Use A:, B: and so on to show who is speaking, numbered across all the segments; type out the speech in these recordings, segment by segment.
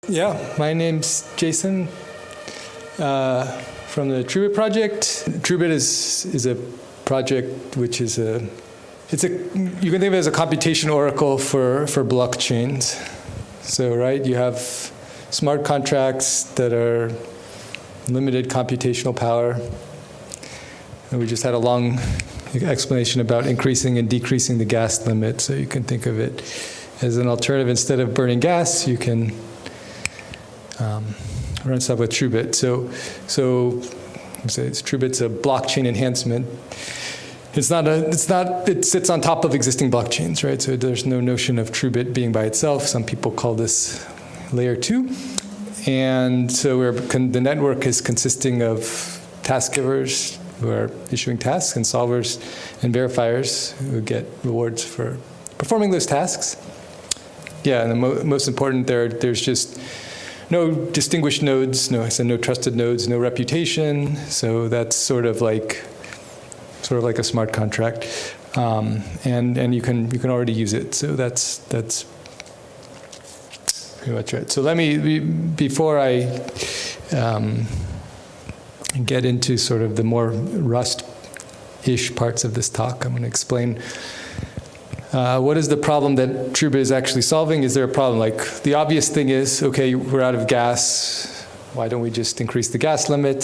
A: Yeah, my name's Jason from the Truebit project. Truebit is a project which is you can think of it as a computation oracle for blockchains. So, right, you have smart contracts that are limited computational power. And we just had a long explanation about increasing and decreasing the gas limit. So you can think of it as an alternative. Instead of burning gas, you can run stuff with Truebit. So Truebit's a blockchain enhancement. It sits on top of existing blockchains, right? So there's no notion of Truebit being by itself. Some people call this layer 2. And so the network is consisting of task givers who are issuing tasks and solvers and verifiers who get rewards for performing those tasks. Yeah, and the most important there's just no distinguished nodes, no trusted nodes, no reputation. So that's sort of like a smart contract, and you can already use it. So that's pretty much it. So before I get into sort of the more Rust-ish parts of this talk, I'm going to explain what is the problem that Truebit is actually solving. Is there a problem? Like, the obvious thing is, okay, we're out of gas. Why don't we just increase the gas limit?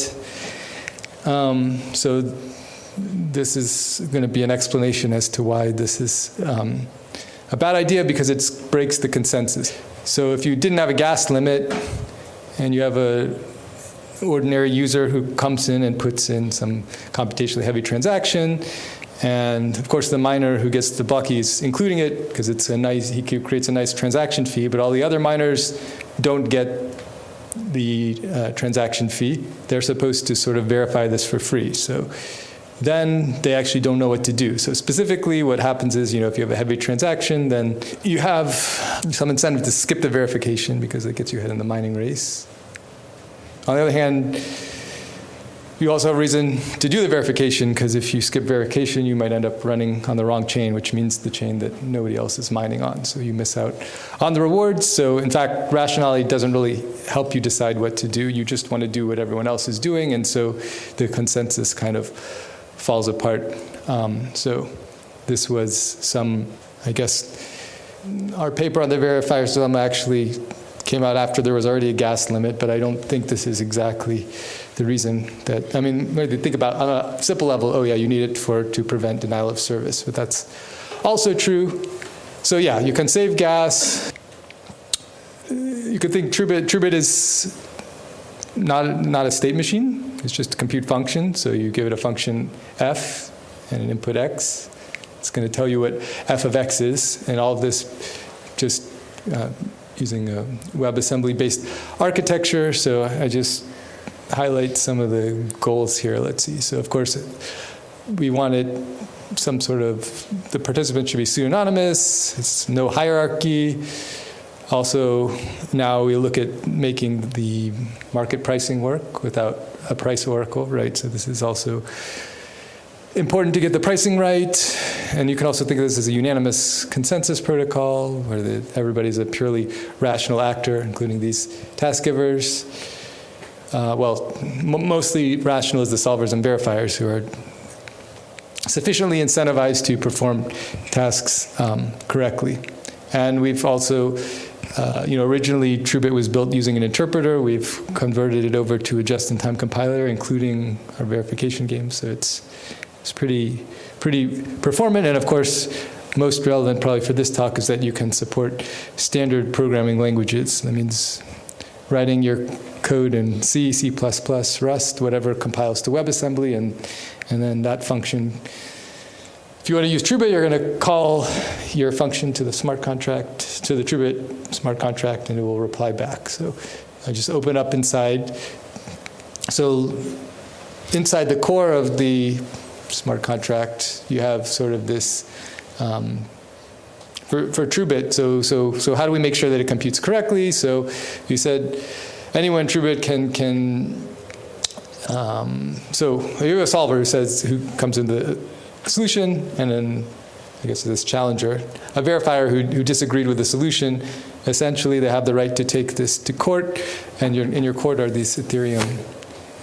A: So this is going to be an explanation as to why this is a bad idea, because it breaks the consensus. So if you didn't have a gas limit and you have a ordinary user who comes in and puts in some computationally heavy transaction, and of course the miner who gets the block, he's including it because he creates a nice transaction fee, but all the other miners don't get the transaction fee. They're supposed to sort of verify this for free. So then they actually don't know what to do. So specifically what happens is, if you have a heavy transaction, then you have some incentive to skip the verification because it gets you ahead in the mining race. On the other hand, you also have reason to do the verification, because if you skip verification, you might end up running on the wrong chain, which means the chain that nobody else is mining on. So you miss out on the rewards. So in fact, rationality doesn't really help you decide what to do. You just want to do what everyone else is doing. And so the consensus kind of falls apart. So this was our paper on the verifier system actually came out after there was already a gas limit, but I don't think this is exactly the reason that, maybe think about on a simple level, oh yeah, you need it to prevent denial of service, but that's also true. So yeah, you can save gas. You could think Truebit is not a state machine. It's just a compute function. So you give it a function f and an input x. It's going to tell you what f of x is, and all of this just using a WebAssembly-based architecture. So I just highlight some of the goals here. Let's see. So of course, we wanted some sort of, the participants should be pseudonymous. It's no hierarchy. Also, now we look at making the market pricing work without a price oracle, right? So this is also important to get the pricing right. And you can also think of this as a unanimous consensus protocol, where everybody's a purely rational actor, including these task givers. Mostly rational is the solvers and verifiers, who are sufficiently incentivized to perform tasks correctly. And we've also, originally Truebit was built using an interpreter. We've converted it over to a just-in-time compiler, including our verification game. So it's pretty performant. And of course, most relevant probably for this talk is that you can support standard programming languages. That means writing your code in C, C++, Rust, whatever compiles to WebAssembly, and then that function. If you want to use Truebit, you're going to call your function to the smart contract, to the Truebit smart contract, and it will reply back. So I just open up inside. So inside the core of the smart contract, you have sort of this, for Truebit, so how do we make sure that it computes correctly? So you said anyone Truebit can so you have a solver who comes in the solution, and then I guess this challenger, a verifier who disagreed with the solution, essentially they have the right to take this to court, and in your court are these Ethereum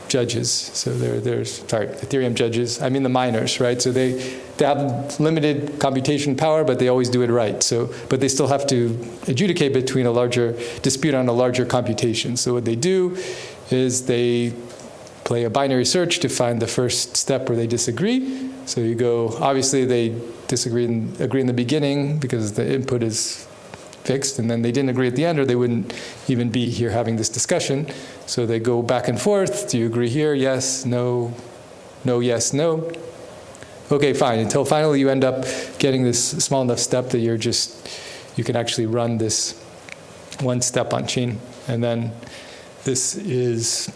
A: judges. So Ethereum judges, I mean the miners, right? So they have limited computation power, but they always do it right. So, but they still have to adjudicate between a larger dispute on a larger computation. So what they do is they play a binary search to find the first step where they disagree. So you go, obviously they disagree and agree in the beginning because the input is fixed, and then they didn't agree at the end, or they wouldn't even be here having this discussion. So they go back and forth. Do you agree here? Yes, no, no, yes, no. Okay, fine. Until finally you end up getting this small enough step that you can actually run this one step on chain, and then this is,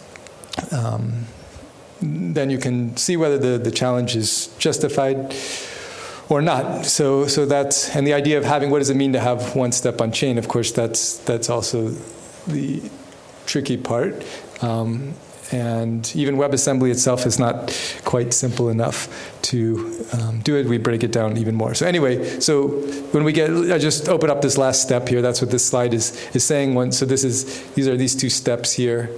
A: then you can see whether the challenge is justified or not. So that's, and the idea of having, what does it mean to have one step on chain? Of course, that's also the tricky part. And even WebAssembly itself is not quite simple enough to do it. We break it down even more. So anyway, so when we get, I just open up this last step here. That's what this slide is saying. So these are these two steps here.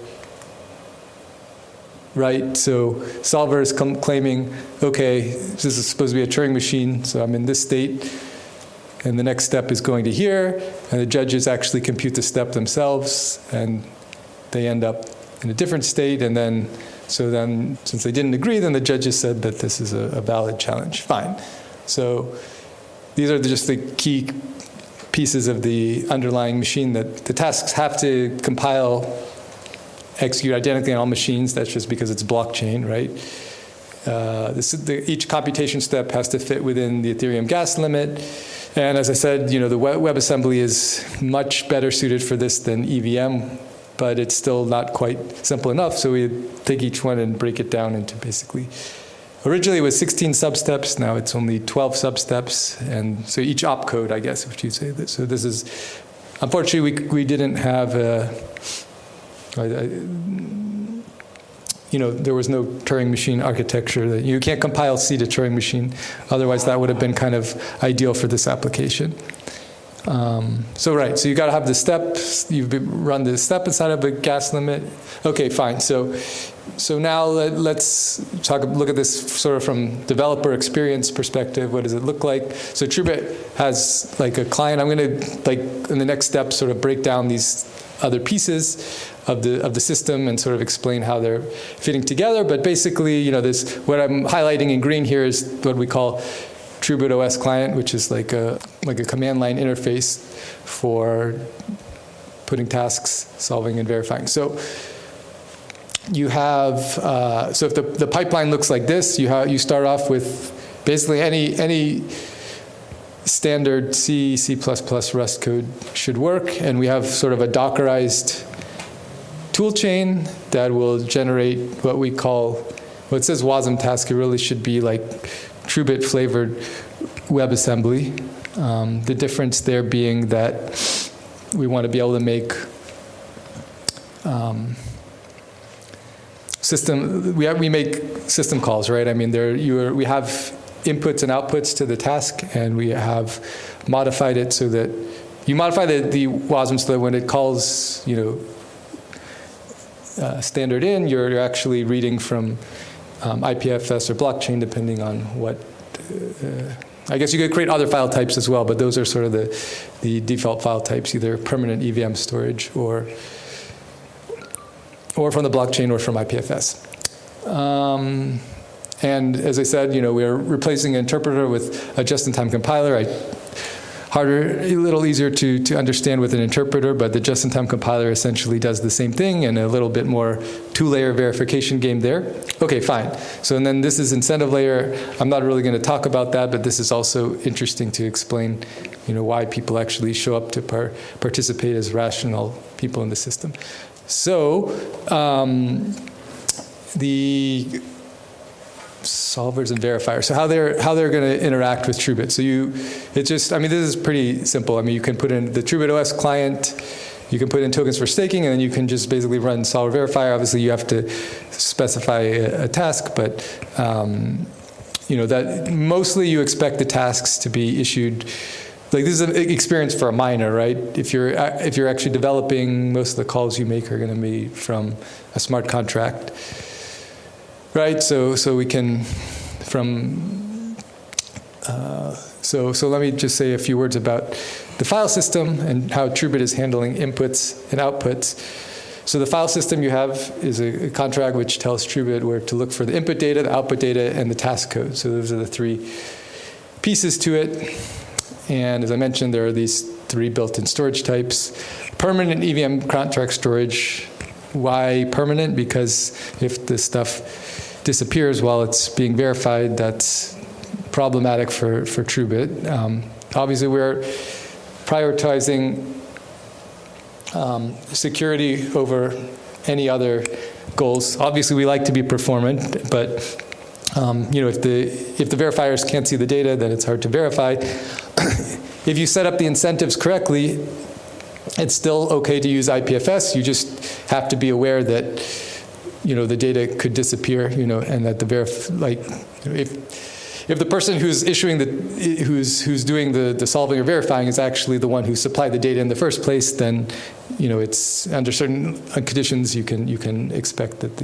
A: Right, so solver is claiming, okay, this is supposed to be a Turing machine, so I'm in this state, and the next step is going to here, and the judges actually compute the step themselves, and they end up in a different state, and then, since they didn't agree, then the judges said that this is a valid challenge. Fine. So these are just the key pieces of the underlying machine that the tasks have to compile, execute identically on all machines. That's just because it's blockchain, right? Each computation step has to fit within the Ethereum gas limit. And as I said, the WebAssembly is much better suited for this than EVM, but it's still not quite simple enough. So we take each one and break it down into basically, originally it was 16 substeps, now it's only 12 substeps. And so each opcode, I guess, if you say that. So this is, unfortunately, we didn't have there was no Turing machine architecture. You can't compile C to Turing machine. Otherwise, that would have been kind of ideal for this application. So you got to have the step. You run the step inside of a gas limit. Okay, fine. So now let's look at this sort of from developer experience perspective. What does it look like? So Truebit has like a client. I'm going to in the next step sort of break down these other pieces of the system and sort of explain how they're fitting together. But basically, this, what I'm highlighting in green here is what we call Truebit OS client, which is like a command line interface for putting tasks, solving, and verifying. So you have, so if the pipeline looks like this, you start off with basically any standard C, C++, Rust code should work, and we have sort of a Dockerized Toolchain that will generate what we call, it says WASM task, it really should be like Truebit flavored WebAssembly. The difference there being that we want to be able to make we make system calls, right? I mean, we have inputs and outputs to the task, and we have modified it so that you modify the WASM so that when it calls, standard in, you're actually reading from IPFS or blockchain, depending on what. I guess you could create other file types as well, but those are sort of the default file types, either permanent EVM storage or from the blockchain or from IPFS. And as I said, we're replacing an interpreter with a just-in-time compiler. A little easier to understand with an interpreter, but the just-in-time compiler essentially does the same thing and a little bit more two-layer verification game there. Okay, fine. So and then this is incentive layer. I'm not really going to talk about that, but this is also interesting to explain, why people actually show up to participate as rational people in the system. So the solvers and verifiers. So how they're going to interact with Truebit. So this is pretty simple. I mean, you can put in the Truebit OS client, you can put in tokens for staking, and then you can just basically run solver verifier. Obviously, you have to specify a task, but that mostly you expect the tasks to be issued. Like this is an experience for a miner, right? If you're actually developing, most of the calls you make are going to be from a smart contract, right? So we can So let me just say a few words about the file system and how Truebit is handling inputs and outputs. So the file system you have is a contract which tells Truebit where to look for the input data, the output data, and the task code. So those are the three pieces to it. And as I mentioned, there are these three built-in storage types. Permanent EVM contract storage. Why permanent? Because if the stuff disappears while it's being verified, that's problematic for Truebit. Obviously, we're prioritizing security over any other goals. Obviously, we like to be performant, but if the verifiers can't see the data, then it's hard to verify. If you set up the incentives correctly, it's still okay to use IPFS. You just have to be aware that the data could disappear. And that if the person who's issuing who's doing the solving or verifying is actually the one who supplied the data in the first place, then it's under certain conditions you can expect that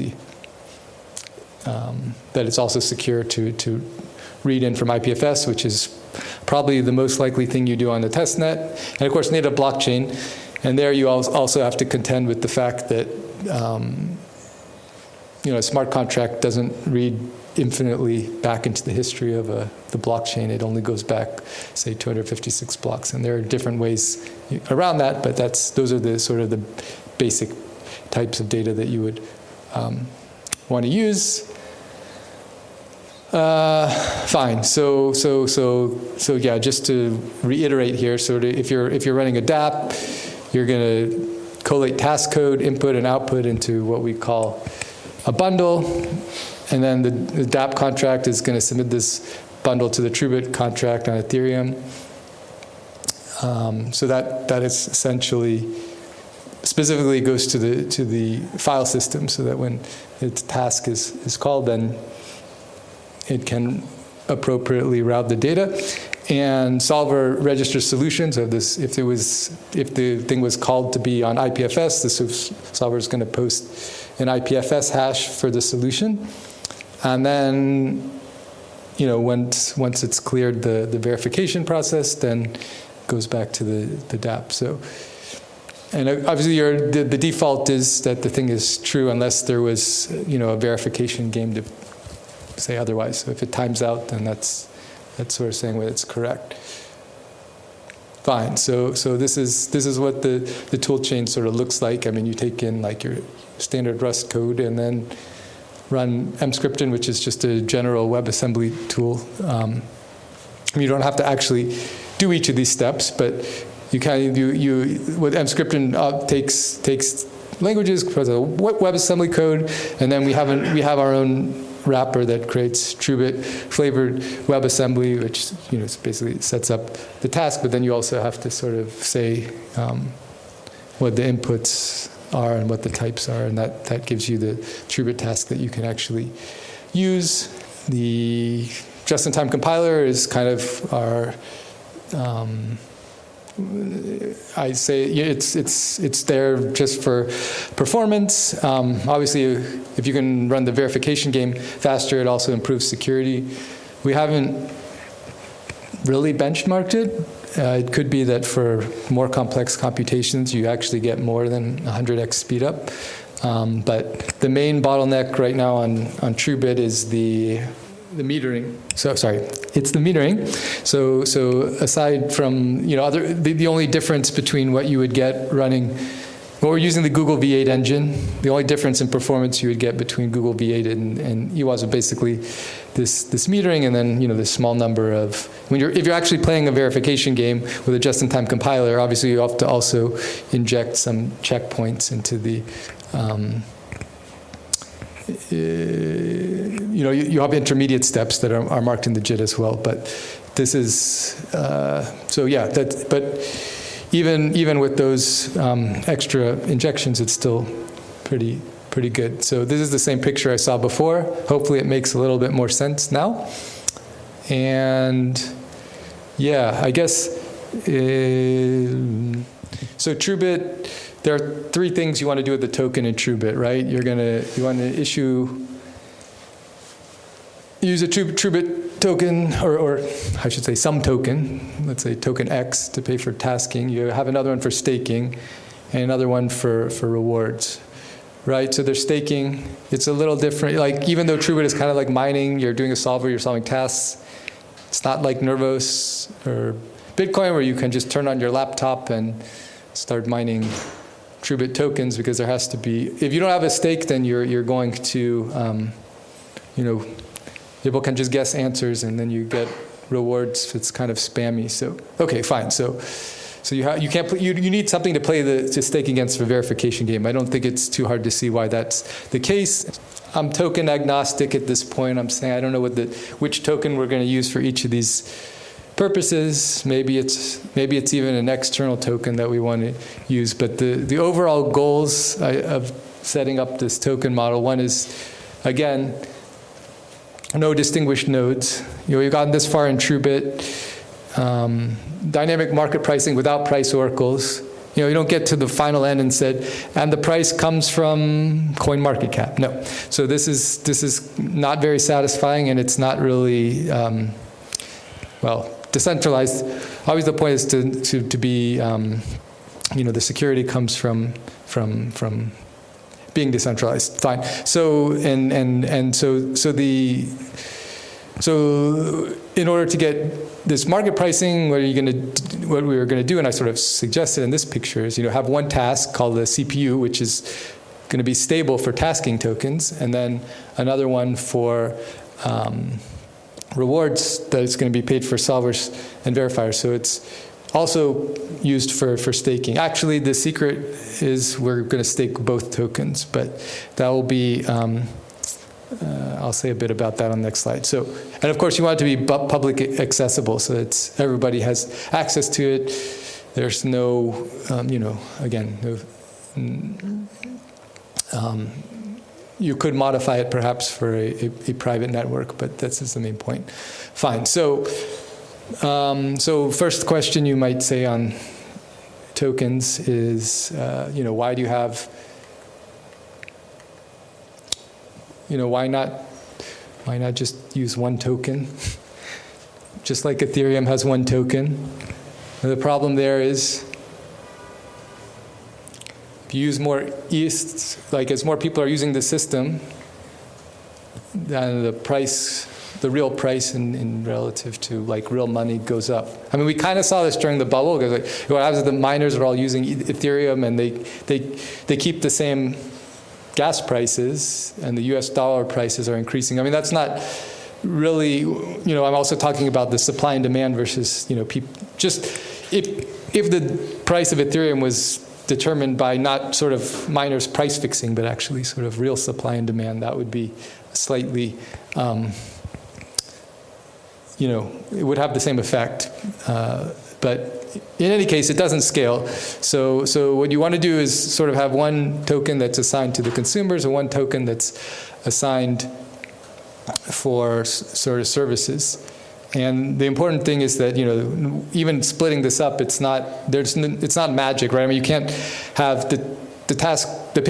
A: that it's also secure to read in from IPFS, which is probably the most likely thing you do on the testnet. And of course, native blockchain. And there you also have to contend with the fact that a smart contract doesn't read infinitely back into the history of the blockchain. It only goes back, say, 256 blocks. And there are different ways around that, but those are the sort of the basic types of data that you would want to use. Fine. So yeah. Just to reiterate here, if you're running a DApp, you're going to collate task code, input and output into what we call a bundle, and then the DApp contract is going to submit this bundle to the Truebit contract on Ethereum. So that is essentially specifically goes to the file system, so that when its task is called, then it can appropriately route the data. And solver registers solutions. So if the thing was called to be on IPFS, the solver is going to post an IPFS hash for the solution. And then, once it's cleared the verification process, then it goes back to the DApp. So, and obviously the default is that the thing is true unless there was, a verification game to say otherwise. So if it times out, then that's sort of saying whether it's correct. Fine. So this is what the toolchain sort of looks like. I mean, you take in like your standard Rust code and then run mscripton, which is just a general WebAssembly tool. You don't have to actually do each of these steps, but you with mscripton takes languages, WebAssembly code, and then we have our own wrapper that creates Truebit flavored WebAssembly, which basically sets up the task. But then you also have to sort of say what the inputs are and what the types are, and that gives you the Truebit task that you can actually use. The just-in-time compiler is kind of our I say it's there just for performance. Obviously, if you can run the verification game faster, it also improves security. We haven't really benchmarked it. It could be that for more complex computations, you actually get more than 100x speed up. But the main bottleneck right now on Truebit is the metering. It's the metering. So aside from the only difference between what you would get running, we're using the Google V8 engine. The only difference in performance you would get between Google V8 and EWAS are basically this metering, and then this small number of if you're actually playing a verification game with a just-in-time compiler, obviously you have to also inject some checkpoints into the. You have intermediate steps that are marked in the JIT as well, but this is but even with those extra injections, it's still pretty good. So this is the same picture I saw before. Hopefully it makes a little bit more sense now. And yeah, I guess, so Truebit, there are three things you want to do with the token in Truebit, right? You want to use a Truebit token, or I should say some token, let's say token X, to pay for tasking. You have another one for staking, and another one for rewards, right? So there's staking. It's a little different. Like, even though Truebit is kind of like mining, you're doing a solver, you're solving tasks. It's not like Nervos or Bitcoin, where you can just turn on your laptop and start mining Truebit tokens, because there has to be, if you don't have a stake, then you're going to, people can just guess answers, and then you get rewards. It's kind of spammy. So okay, fine. So you can't you need something to play to stake against for verification game. I don't think it's too hard to see why that's the case. I'm token agnostic at this point. I'm saying I don't know which token we're going to use for each of these purposes. Maybe it's even an external token that we want to use. But the overall goals of setting up this token model, one is, again, no distinguished nodes. We've gotten this far in Truebit. Dynamic market pricing without price oracles. You don't get to the final end and said, and the price comes from coin market cap. No. So this is not very satisfying, and it's not really, decentralized. Always the point is to be, the security comes from being decentralized. Fine. So so in order to get this market pricing, what we were going to do, and I sort of suggested in this picture, is have one task called the CPU, which is going to be stable for tasking tokens, and then another one for rewards that is going to be paid for solvers and verifiers. So it's also used for staking. Actually, the secret is we're going to stake both tokens, but that will be, I'll say a bit about that on the next slide. So, and of course, you want it to be public accessible, so that everybody has access to it. There's no, you could modify it perhaps for a private network, but this is the main point. Fine. So first question you might say on tokens is, why do you have, why not just use one token? Just like Ethereum has one token. And the problem there is, if you use more ETH, like as more people are using the system, then the real price in relative to like real money goes up. I mean, we kind of saw this during the bubble, because what happens is the miners are all using Ethereum, and they keep the same gas prices, and the US dollar prices are increasing. I mean, that's not really, I'm also talking about the supply and demand versus, people. Just if the price of Ethereum was determined by not sort of miners price fixing, but actually sort of real supply and demand, that would be slightly, it would have the same effect. But in any case, it doesn't scale. So what you want to do is sort of have one token that's assigned to the consumers and one token that's assigned for sort of services. And the important thing is that, even splitting this up, it's not magic, right? I mean, you can't have the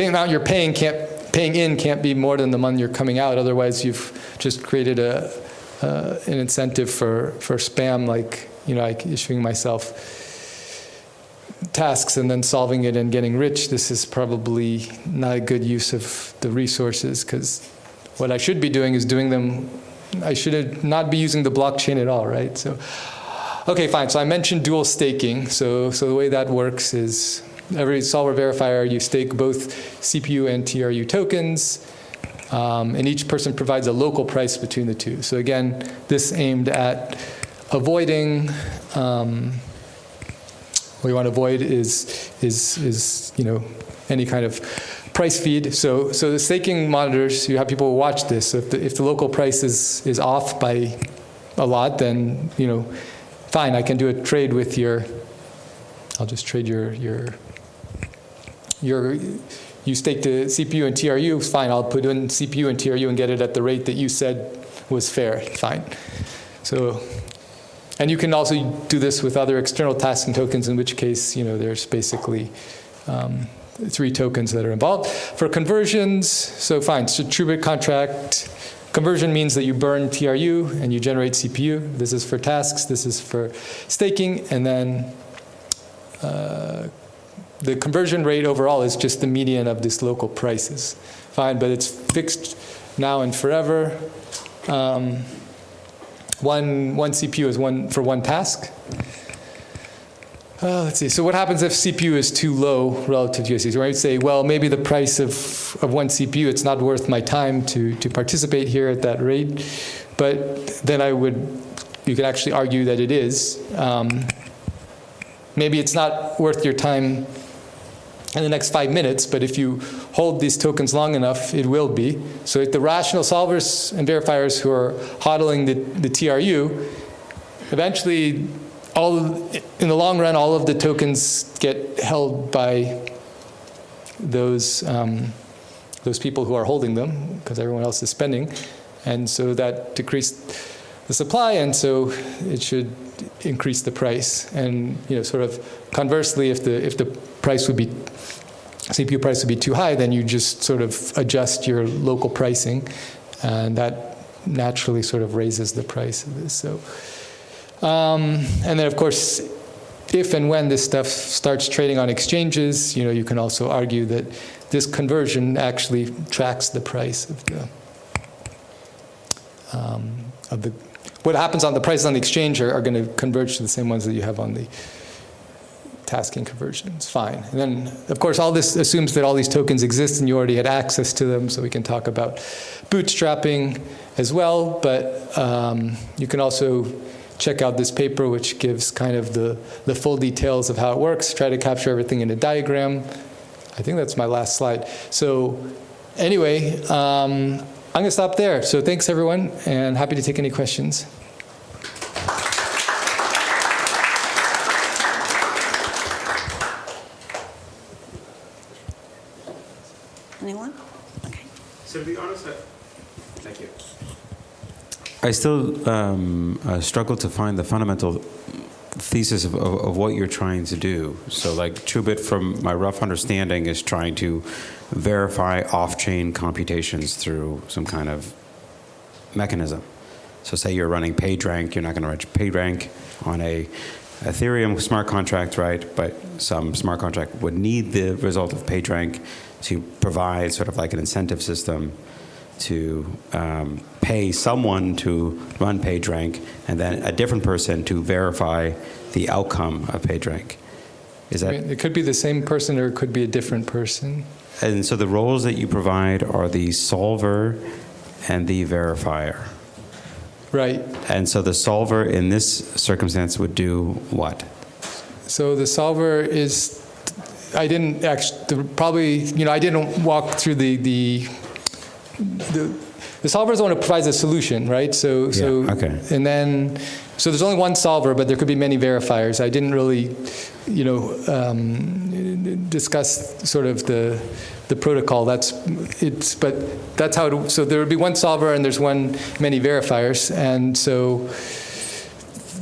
A: amount you're paying can't be more than the money you're coming out. Otherwise, you've just created an incentive for spam, like issuing myself tasks and then solving it and getting rich. This is probably not a good use of the resources, because what I should be doing is doing them. I should not be using the blockchain at all, right? So, okay, fine. So I mentioned dual staking. So the way that works is every solver verifier, you stake both CPU and TRU tokens, and each person provides a local price between the two. So again, this aimed at avoiding, what you want to avoid is any kind of price feed. So the staking monitors, you have people watch this. So if the local price is off by a lot, then fine, I can do a trade with I'll just trade you staked the CPU and TRU, fine, I'll put in CPU and TRU and get it at the rate that you said was fair, fine. So, and you can also do this with other external tasking tokens, in which case, there's basically 3 tokens that are involved. For conversions, so fine, so Truebit contract, conversion means that you burn TRU and you generate CPU. This is for tasks, this is for staking, and then the conversion rate overall is just the median of these local prices. Fine, but it's fixed now and forever. One CPU is for one task. Let's see. So what happens if CPU is too low relative to USD? So I would say, well, maybe the price of one CPU, it's not worth my time to participate here at that rate. But then you could actually argue that it is. Maybe it's not worth your time in the next 5 minutes, but if you hold these tokens long enough, it will be. So if the rational solvers and verifiers who are hodling the TRU, eventually, in the long run, all of the tokens get held by those people who are holding them, because everyone else is spending. And so that decreased the supply, and so it should increase the price. And sort of conversely, if the price would be CPU price would be too high, then you just sort of adjust your local pricing, and that naturally sort of raises the price of this. So, and then of course, if and when this stuff starts trading on exchanges, you can also argue that this conversion actually tracks the price of the what happens on the prices on the exchange are going to converge to the same ones that you have on the tasking conversions. Fine. And then, of course, all this assumes that all these tokens exist and you already had access to them, so we can talk about bootstrapping as well. But you can also check out this paper, which gives kind of the full details of how it works, try to capture everything in a diagram. I think that's my last slide. So anyway, I'm going to stop there. So thanks, everyone, and happy to take any questions.
B: Anyone? Okay.
C: So to be honest, thank you.
D: I still struggle to find the fundamental thesis of what you're trying to do. So like Truebit, from my rough understanding, is trying to verify off-chain computations through some kind of mechanism. So say you're running PageRank, you're not going to run PageRank on a Ethereum smart contract, right? But some smart contract would need the result of PageRank to provide sort of like an incentive system to pay someone to run PageRank, and then a different person to verify the outcome of PageRank. Is that?
A: It could be the same person, or it could be a different person.
D: And so the roles that you provide are the solver and the verifier.
A: Right.
D: And so the solver in this circumstance would do what?
A: So the solver is, I didn't actually, probably, I didn't walk through the solver is the one who provides a solution, right? So
D: okay.
A: And then, so there's only one solver, but there could be many verifiers. I didn't really, discuss sort of the protocol. But that's how it, so there would be one solver and there's many verifiers. And so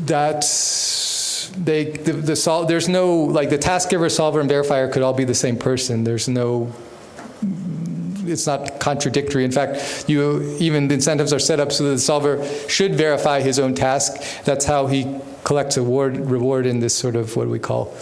A: that's, there's no, like the task giver, solver, and verifier could all be the same person. There's no, it's not contradictory. In fact, even the incentives are set up so that the solver should verify his own task. That's how he collects reward in this sort of what we call.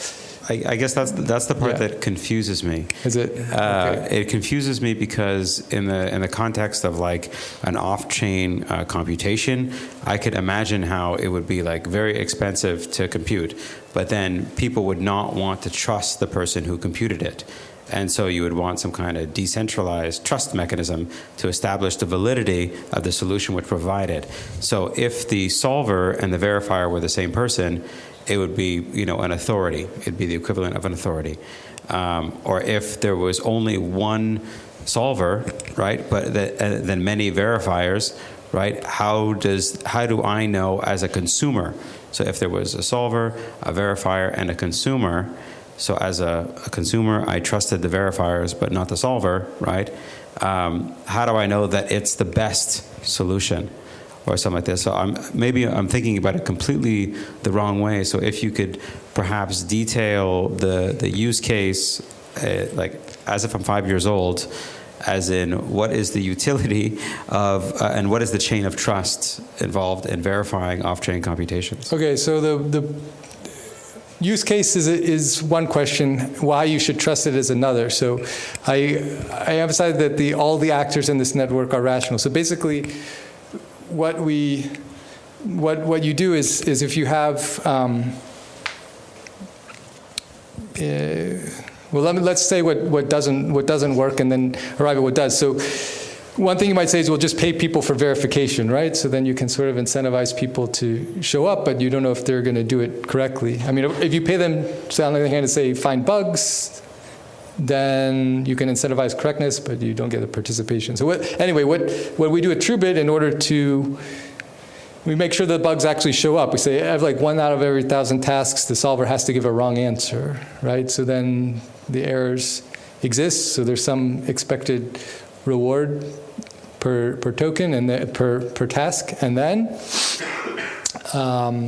D: I guess that's the part that confuses me.
A: Is it? Okay.
D: It confuses me because in the context of like an off-chain computation, I could imagine how it would be like very expensive to compute, but then people would not want to trust the person who computed it. And so you would want some kind of decentralized trust mechanism to establish the validity of the solution which provided. So if the solver and the verifier were the same person, it would be, an authority. It'd be the equivalent of an authority. Or if there was only one solver, right, but then many verifiers, right, how do I know as a consumer? So if there was a solver, a verifier, and a consumer, so as a consumer, I trusted the verifiers, but not the solver, right? How do I know that it's the best solution? or something like this. So I'm thinking about it completely the wrong way. So if you could perhaps detail the use case, like as if I'm 5 years old, as in what is the utility of and what is the chain of trust involved in verifying off-chain computations?
A: Okay, so the use case is one question. Why you should trust it is another. So I emphasize that all the actors in this network are rational. So basically, what you do is if you have let's say what doesn't work and then arrive at what does. So one thing you might say is, well, just pay people for verification, right? So then you can sort of incentivize people to show up, but you don't know if they're going to do it correctly. I mean, if you pay them, so on the other hand, to say find bugs, then you can incentivize correctness, but you don't get the participation. So what we do at Truebit in order to we make sure the bugs actually show up. We say, I have like 1 out of every 1,000 tasks, the solver has to give a wrong answer, right? So then the errors exist. So there's some expected reward per token and per task. And then,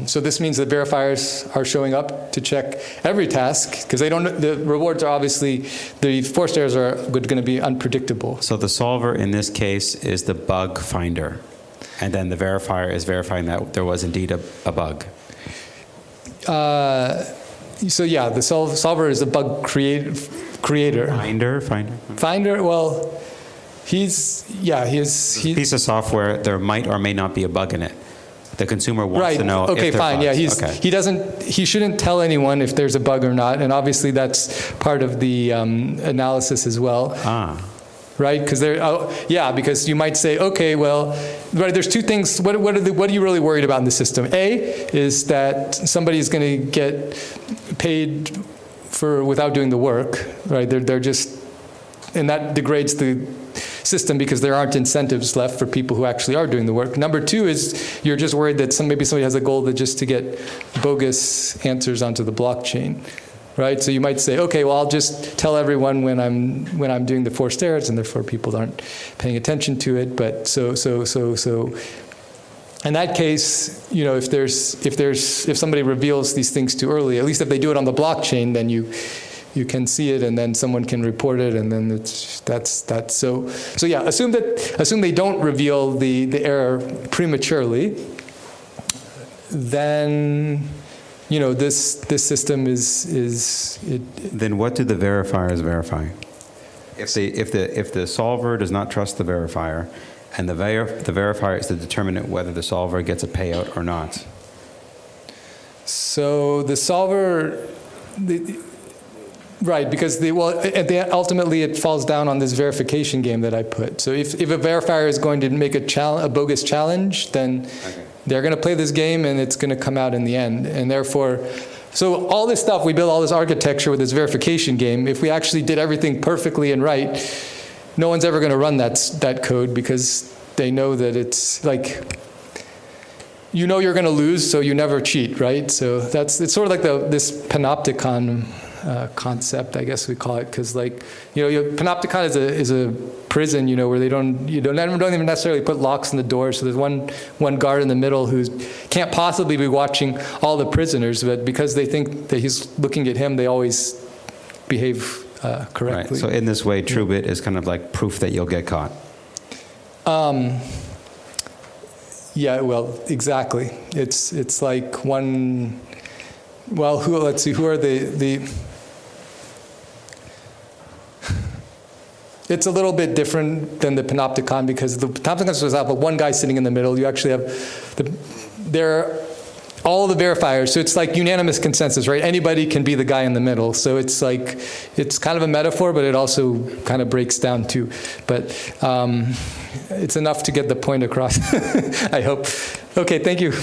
A: so this means the verifiers are showing up to check every task because the rewards are obviously, the forced errors are going to be unpredictable.
D: So the solver in this case is the bug finder. And then the verifier is verifying that there was indeed a bug.
A: So yeah, the solver is a bug creator. Finder. Well, he's
D: a piece of software. There might or may not be a bug in it. The consumer wants to know.
A: Okay,
D: if there
A: fine.
D: bugs.
A: Yeah, he shouldn't tell anyone if there's a bug or not, and obviously that's part of the analysis as well. Right? Because because you might say, okay, well, right, there's two things. What are you really worried about in the system? A is that somebody's going to get paid without doing the work, right? They're just, and that degrades the system because there aren't incentives left for people who actually are doing the work. Number two is you're just worried that maybe somebody has a goal to get bogus answers onto the blockchain. Right, so you might say, okay, well, I'll just tell everyone when I'm doing the forced errors, and therefore people aren't paying attention to it. But so in that case, if somebody reveals these things too early, at least if they do it on the blockchain, then you can see it, and then someone can report it, and then that's so yeah. Assume they don't reveal the error prematurely, then. This system is.
D: Then what do the verifiers verify? If the solver does not trust the verifier, and the verifier is to determine whether the solver gets a payout or not.
A: So the solver, right? Because ultimately it falls down on this verification game that I put. So if a verifier is going to make a bogus challenge, then. Okay. They're going to play this game, and it's going to come out in the end. And therefore, so all this stuff, we build all this architecture with this verification game. If we actually did everything perfectly and right, no one's ever going to run that code because they know that it's like, you're going to lose, so you never cheat, right? So it's sort of like this panopticon concept, I guess we call it, because panopticon is a prison, where they don't even necessarily put locks on the door. So there's one guard in the middle who can't possibly be watching all the prisoners, but because they think that he's looking at him, they always behave correctly.
D: Right. So in this way, Truebit is kind of like proof that you'll get caught.
A: Yeah, well, exactly. It's like one. Well, let's see. Who are the? It's a little bit different than the panopticon because the panopticon was have one guy sitting in the middle. You actually have all the verifiers. So it's like unanimous consensus, right? Anybody can be the guy in the middle. So it's kind of a metaphor, but it also kind of breaks down too. But it's enough to get the point across, I hope. Okay, thank you.